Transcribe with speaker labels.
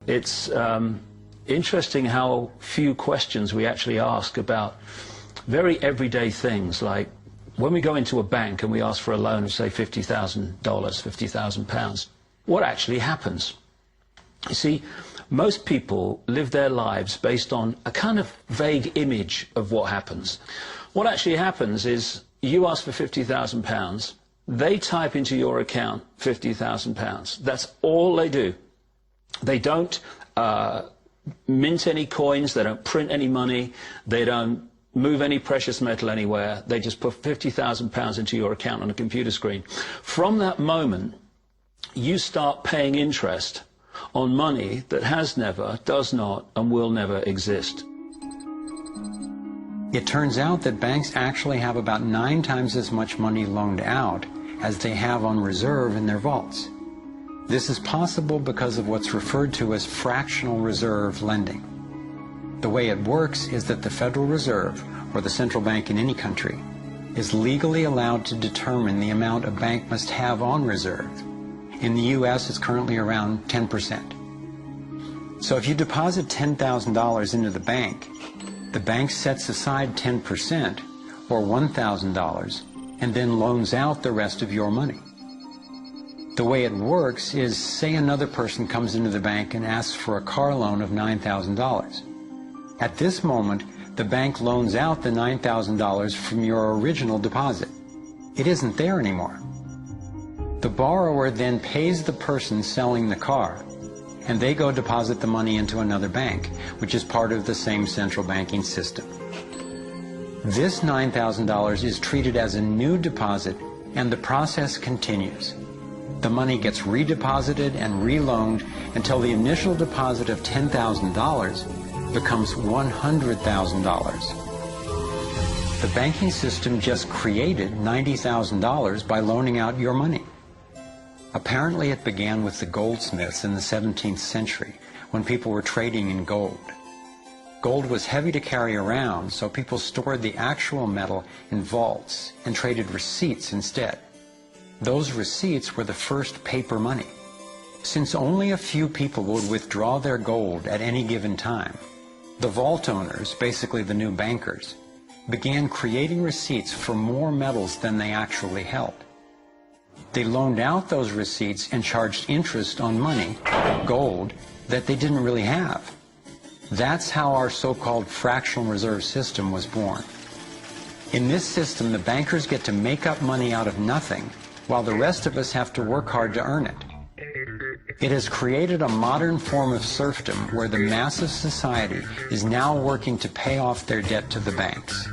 Speaker 1: It's interesting how few questions we actually ask about very everyday things, like when we go into a bank and we ask for a loan of, say, $50,000, £50,000, what actually happens? You see, most people live their lives based on a kind of vague image of what happens. What actually happens is you ask for £50,000, they type into your account £50,000. That's all they do. They don't mint any coins, they don't print any money, they don't move any precious metal anywhere. They just put £50,000 into your account on a computer screen. From that moment, you start paying interest on money that has never, does not, and will never exist.
Speaker 2: It turns out that banks actually have about 9 times as much money loaned out as they have on reserve in their vaults. This is possible because of what's referred to as fractional reserve lending. The way it works is that the Federal Reserve, or the central bank in any country, is legally allowed to determine the amount a bank must have on reserve. In the U.S., it's currently around 10%. So if you deposit $10,000 into the bank sets aside 10%, or $1,000, and then loans out the rest of your money. The way it works is, say another person comes into the bank and asks for a car loan of $9,000. At this moment, the bank loans out the $9,000 from your original deposit. It isn't there anymore. The borrower then pays the person selling the car, and they go deposit the money into another bank, which is part of the same central banking system. This $9,000 is treated as a new deposit, and the process continues. The money gets redeposited and reloaned until the initial deposit of $10,000 becomes $100,000. The banking system just created $90,000 by loaning out your money. Apparently it began with the goldsmiths in the 17th century, when people were trading in gold. Gold was heavy to carry around, so people stored the actual metal in vaults and traded receipts instead. Those receipts were the first paper money. Since only a few people would withdraw their gold at any given time, the vault owners, basically the new bankers, began creating receipts for more metals than they actually held. They loaned out those receipts and charged interest on money, gold, that they didn't really have. That's how our so-called fractional reserve system was born. In this system, the bankers get to make up money out of nothing, while the rest of us have to work hard to earn it. It has created a modern form of serfdom where the mass of society is now working to pay off their debt to the banks.